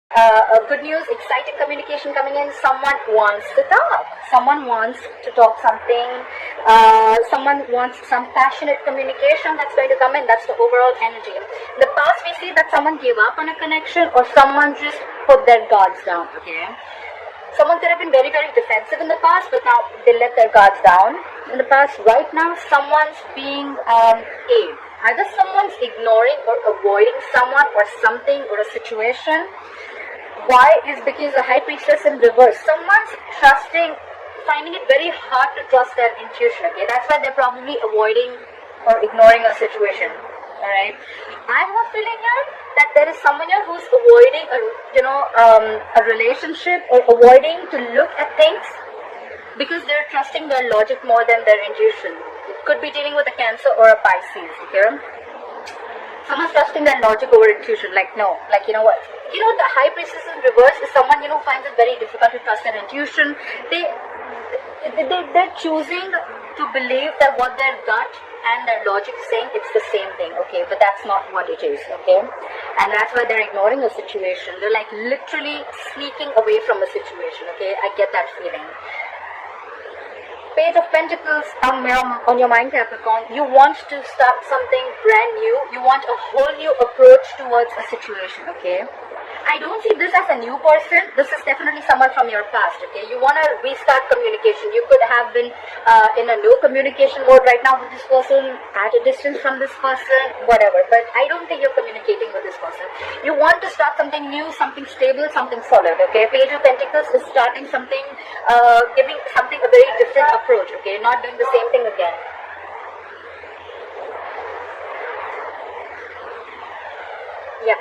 Good news, exciting communication coming in. Someone wants to talk. Someone wants to talk something. Someone wants some passionate communication that's going to come in. That's the overall energy. In the past, we see that someone gave up on a connection or someone just put their guards down. Okay. Someone could have been very, very defensive in the past, but now they let their guards down. In the past, right now, someone's being either someone's ignoring or avoiding someone or something or a situation. Why is because the high priestess in reverse. Someone's finding it very hard to trust their intuition. Okay, that's why they're probably avoiding or ignoring a situation. All right, I have a feeling here that there is someone here who's avoiding a relationship or avoiding to look at things because they're trusting their logic more than their intuition. It could be dealing with a Cancer or a Pisces. Okay, someone's trusting their logic over intuition. Like no, like you know what? The high priestess in reverse is someone who finds it very difficult to trust their intuition. They're choosing to believe that what their gut and their logic is saying, it's the same thing, okay, but that's not what it is, okay, and that's why they're ignoring a situation. They're like literally sneaking away from a situation, okay. I get that feeling. Page of Pentacles on your mind, Capricorn. You want to start something brand new. You want a whole new approach towards a situation, okay. I don't see this as a new person. This is definitely someone from your past, okay. You want to restart communication. You could have been in a no communication mode right now with this person, at a distance from this person, whatever. But I don't think you're communicating with this person. You want to start something new, something stable, something solid, okay. Page of Pentacles is starting something, giving something a very different approach, okay. Not doing the same thing again. Yeah.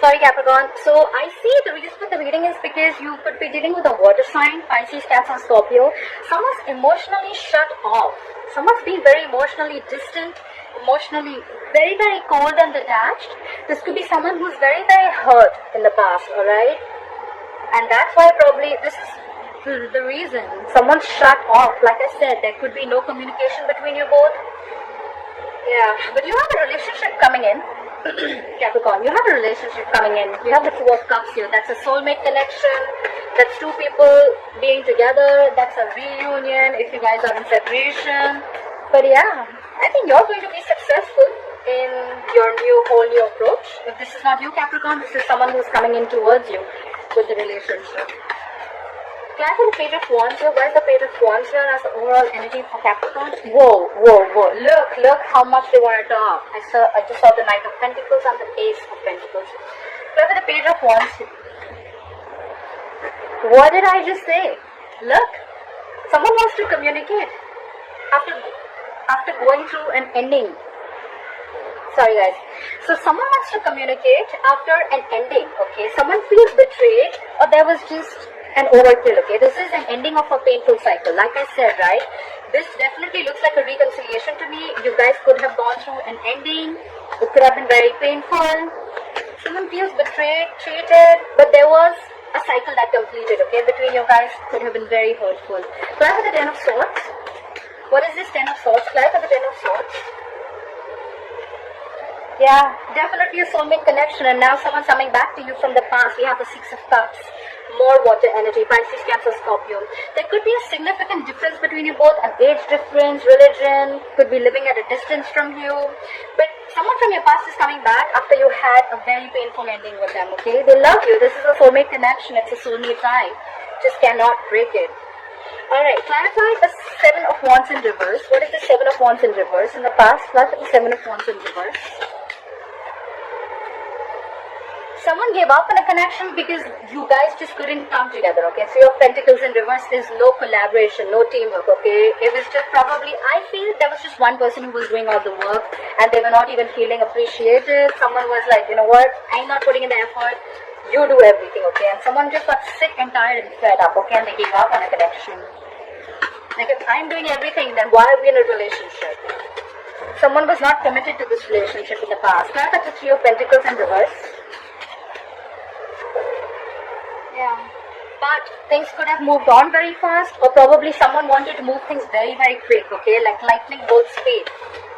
Sorry, Capricorn. So I see the reason for the reading is because you could be dealing with a water sign, Pisces, Cancer, Scorpio. Someone's emotionally shut off. Someone's being very emotionally distant, emotionally very, very cold and detached. This could be someone who's very, very hurt in the past, alright? And that's why probably this is the reason. Someone's shut off. Like I said, there could be no communication between you both. Yeah, but you have a relationship coming in. Capricorn, you have a relationship coming in. You have the Two of Cups here. That's a soulmate connection. That's two people being together. That's a reunion if you guys are in separation. But yeah, I think you're going to be successful in your whole new approach. If this is not you, Capricorn, this is someone who's coming in towards you with the relationship. Class on the Page of Wands here. Where's the Page of Wands here as the overall energy for Capricorn? Whoa. Look how much they want to talk. I just saw the Knight of Pentacles and the Ace of Pentacles. Look at the Page of Wands here. What did I just say? Look. Someone wants to communicate. After going through an ending. Sorry guys. So someone wants to communicate after an ending. Okay. Someone feels betrayed or there was just an overkill, okay. This is an ending of a painful cycle. Like I said, right, this definitely looks like a reconciliation to me. You guys could have gone through an ending. It could have been very painful. Someone feels betrayed, treated, but there was a cycle that completed, okay, between you guys. Could have been very hurtful. Clap for the Ten of Swords. What is this Ten of Swords? Clap for the Ten of Swords. Yeah, definitely a soulmate connection, and now someone's coming back to you from the past. We have the Six of Cups. More water energy, Pisces, Cancer, Scorpio. There could be a significant difference between you both, an age difference, religion, could be living at a distance from you. But someone from your past is coming back after you had a very painful ending with them, okay? They love you. This is a soulmate connection. It's a soulmate tie. Just cannot break it. Alright, clarify the Seven of Wands in reverse. What is the Seven of Wands in reverse? In the past, clarify the Seven of Wands in reverse. Someone gave up on a connection because you guys just couldn't come together, okay? Three of Pentacles in reverse is no collaboration, no teamwork, okay? It was just probably, I feel there was just one person who was doing all the work and they were not even feeling appreciated. Someone was like, you know what, I'm not putting in the effort, you do everything, okay? And someone just got sick and tired and fed up, okay? And they gave up on a connection. Like, if I'm doing everything, then why are we in a relationship? Someone was not committed to this relationship in the past. Now that's the Three of Pentacles in reverse. Yeah, but things could have moved on very fast, or probably someone wanted to move things very, very quick, okay, like lightning bolt speed.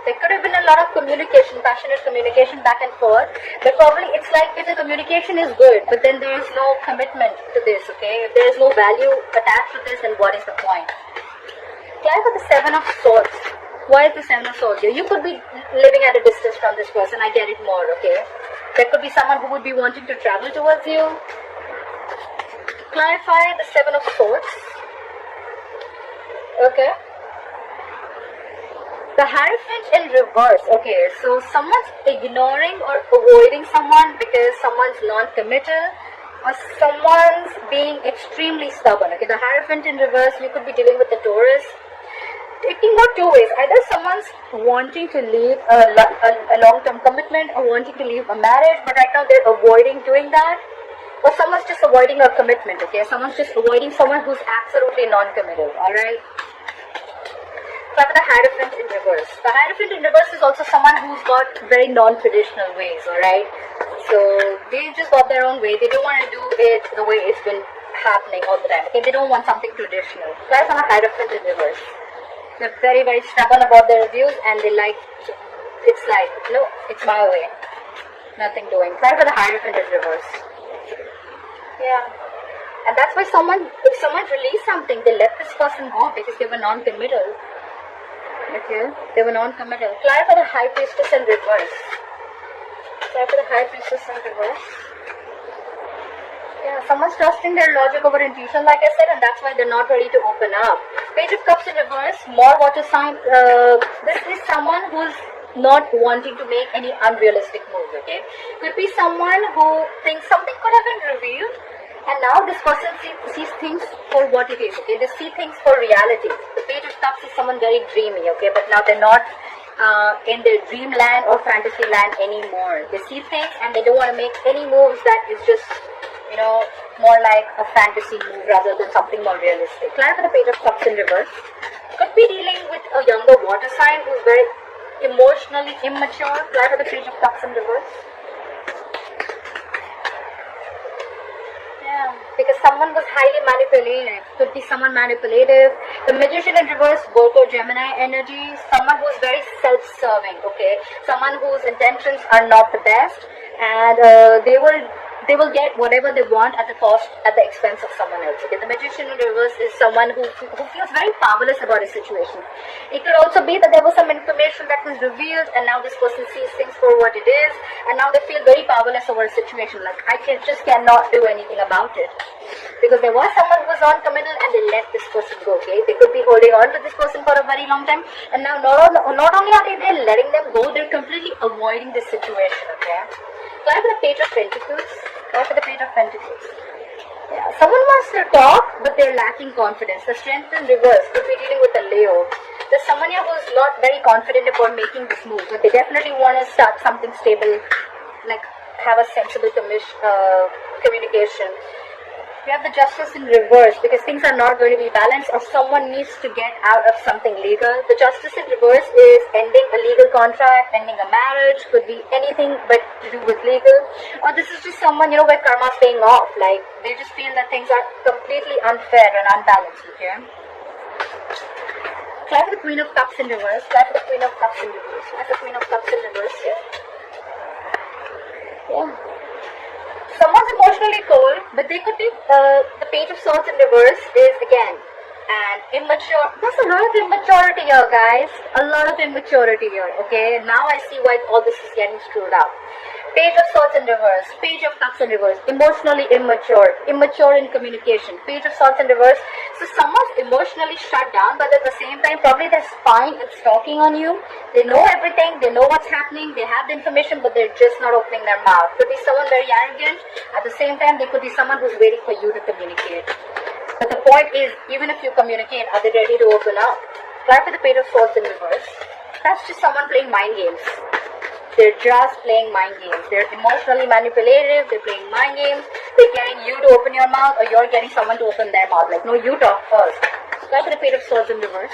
There could have been a lot of communication, passionate communication back and forth, but probably it's like if the communication is good, but then there is no commitment to this, okay? If there is no value attached to this, then what is the point? Clarify the Seven of Swords. Why is the Seven of Swords here? You could be living at a distance from this person, I get it more, okay? There could be someone who would be wanting to travel towards you. Clarify the Seven of Swords. Okay. The Hierophant in reverse. Okay, so someone's ignoring or avoiding someone because someone's non-committal or someone's being extremely stubborn. Okay, the Hierophant in reverse, you could be dealing with the Taurus. It can go two ways. Either someone's wanting to leave a long-term commitment or wanting to leave a marriage, but right now they're avoiding doing that. Or someone's just avoiding a commitment, okay? Someone's just avoiding someone who's absolutely non-committal, alright? But the Hierophant in reverse. The Hierophant in reverse is also someone who's got very non-traditional ways, alright? So, they just got their own way. They don't want to do it the way it's been happening all the time, okay? They don't want something traditional. That's on a Hierophant in reverse. They're very, very stubborn about their views and they like, it's like, no, it's my way. Nothing doing. Try for the Hierophant in reverse. Yeah. And that's why if someone released something, they let this person go because they were non-committal. Okay? They were non-committal. Try for the High Priestess in reverse. Try for the High Priestess in reverse. Yeah, someone's trusting their logic over intuition, like I said, and that's why they're not ready to open up. Page of Cups in reverse, more water sign. This is someone who's not wanting to make any unrealistic moves, okay? Could be someone who thinks something could have been revealed, and now this person sees things for what it is, okay? They see things for reality. The Page of Cups is someone very dreamy, okay? But now they're not in their dreamland or fantasy land anymore. They see things and they don't want to make any moves that is just, you know, more like a fantasy move rather than something more realistic. Clarify the Page of Cups in reverse. Could be dealing with a younger water sign who's very emotionally immature. Clarify the Page of Cups in reverse. Yeah, because someone was highly manipulative. Could be someone manipulative. The Magician in reverse, Virgo Gemini energy. Someone who's very self-serving, okay? Someone whose intentions are not the best, and they will get whatever they want at the expense of someone else. Okay, the Magician in reverse is someone who feels very powerless about a situation. It could also be that there was some information that was revealed, and now this person sees things for what it is, and now they feel very powerless over a situation. Like, I just cannot do anything about it, because there was someone who was non-committal, and they let this person go. Okay, they could be holding on to this person for a very long time, and now not only are they there letting them go, they're completely avoiding this situation. Okay. Try for the Page of Pentacles. Try for the Page of Pentacles. Yeah, someone wants to talk, but they're lacking confidence. The Strength in reverse could be dealing with a Leo. There's someone here who's not very confident about making this move, but they definitely want to start something stable, like have a sensible communication. We have the Justice in reverse because things are not going to be balanced, or someone needs to get out of something legal. The Justice in reverse is ending a legal contract, ending a marriage, could be anything but to do with legal. Or this is just someone, you know, where karma's paying off. Like, they just feel that things are completely unfair and unbalanced, okay? Try for the Queen of Cups in reverse. Try for the Queen of Cups in reverse. Try for the Queen of Cups in reverse, yeah. Yeah. Someone's emotionally cold, but they could be, the Page of Swords in reverse is, again, an immature. There's a lot of immaturity here, guys. A lot of immaturity here, okay? Now I see why all this is getting screwed up. Page of Swords in reverse, Page of Cups in reverse, emotionally immature, immature in communication, Page of Swords in reverse. So someone's emotionally shut down, but at the same time, probably they're spying and stalking on you. They know everything, they know what's happening, they have the information, but they're just not opening their mouth. Could be someone very arrogant. At the same time, they could be someone who's waiting for you to communicate. But the point is, even if you communicate, are they ready to open up? Try for the Page of Swords in reverse. That's just someone playing mind games. They're just playing mind games. They're emotionally manipulative. They're playing mind games. They're getting you to open your mouth, or you're getting someone to open their mouth. Like, no, you talk first. Try for the Page of Swords in reverse.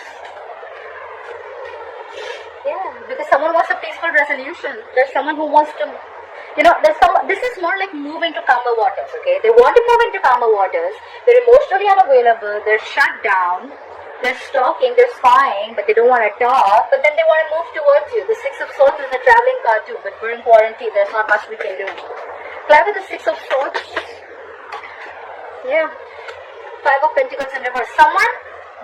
Yeah, because someone wants a peaceful resolution. There's someone who wants to, you know, this is more like move into calmer waters, okay? They want to move into calmer waters. They're emotionally unavailable. They're shut down. They're stalking, they're spying, but they don't want to talk, but then they want to move towards you. The Six of Swords is a traveling card too, but we're in quarantine, there's not much we can do. Play with the Six of Swords. Yeah. Five of Pentacles in reverse. Someone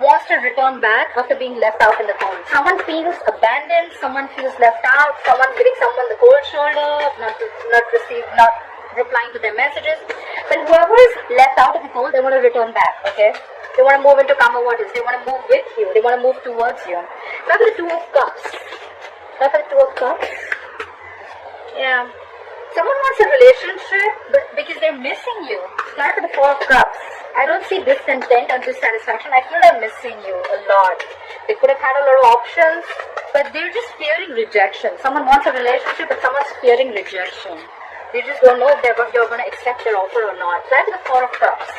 wants to return back after being left out in the cold. Someone feels abandoned, someone feels left out, someone giving someone the cold shoulder, not replying to their messages. But whoever is left out in the cold, they want to return back, okay? They want to move into calmer waters. They want to move with you. They want to move towards you. Look at the Two of Cups. Look at the Two of Cups. Yeah. Someone wants a relationship, but because they're missing you. Look at the Four of Cups. I don't see discontent and dissatisfaction. I feel they're missing you a lot. They could have had a lot of options, but they're just fearing rejection. Someone wants a relationship, but someone's fearing rejection. They just don't know if you're going to accept their offer or not. Look at the Four of Cups.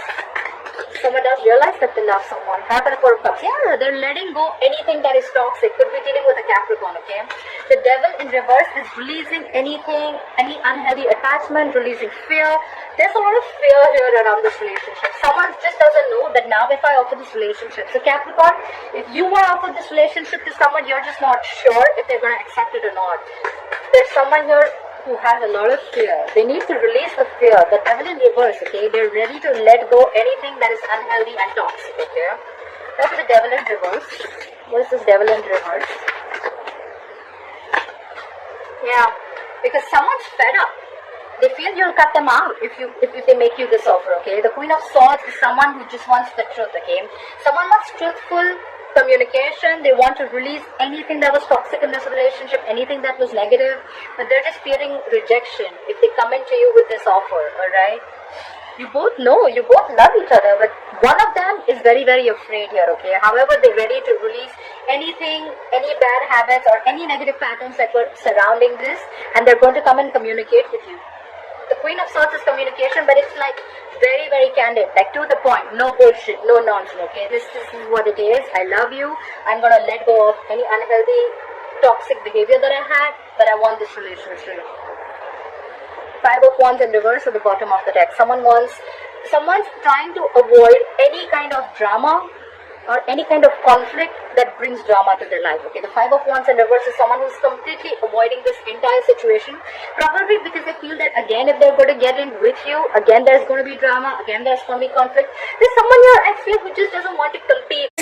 Someone does realize that they love someone. Have a Four of Cups. Yeah, they're letting go anything that is toxic. Could be dealing with a Capricorn, okay? The Devil in reverse is releasing anything, any unhealthy attachment, releasing fear. There's a lot of fear here around this relationship. Someone just doesn't know that now if I offer this relationship. So Capricorn, if you want to offer this relationship to someone, you're just not sure if they're going to accept it or not. There's someone here who has a lot of fear. They need to release the fear. The Devil in reverse, okay? They're ready to let go anything that is unhealthy and toxic, okay? That's the Devil in reverse. What is this Devil in reverse? Yeah, because someone's fed up. They feel you'll cut them out if they make you this offer, okay? The Queen of Swords is someone who just wants the truth, okay? Someone wants truthful communication. They want to release anything that was toxic in this relationship, anything that was negative, but they're just fearing rejection if they come into you with this offer, alright? You both know, you both love each other, but one of them is very, very afraid here, okay? However, they're ready to release anything, any bad habits or any negative patterns that were surrounding this, and they're going to come and communicate with you. The Queen of Swords is communication, but it's like very, very candid, like to the point, no bullshit, no nonsense, okay? This is what it is. I love you. I'm going to let go of any unhealthy, toxic behavior that I had, but I want this relationship. Five of Wands in reverse at the bottom of the deck. Someone's trying to avoid any kind of drama or any kind of conflict that brings drama to their life, okay? The Five of Wands in reverse is someone who's completely avoiding this entire situation, probably because they feel that again, if they're going to get in with you, again there's going to be drama, again there's going to be conflict. There's someone here, I feel, who just doesn't want to compete.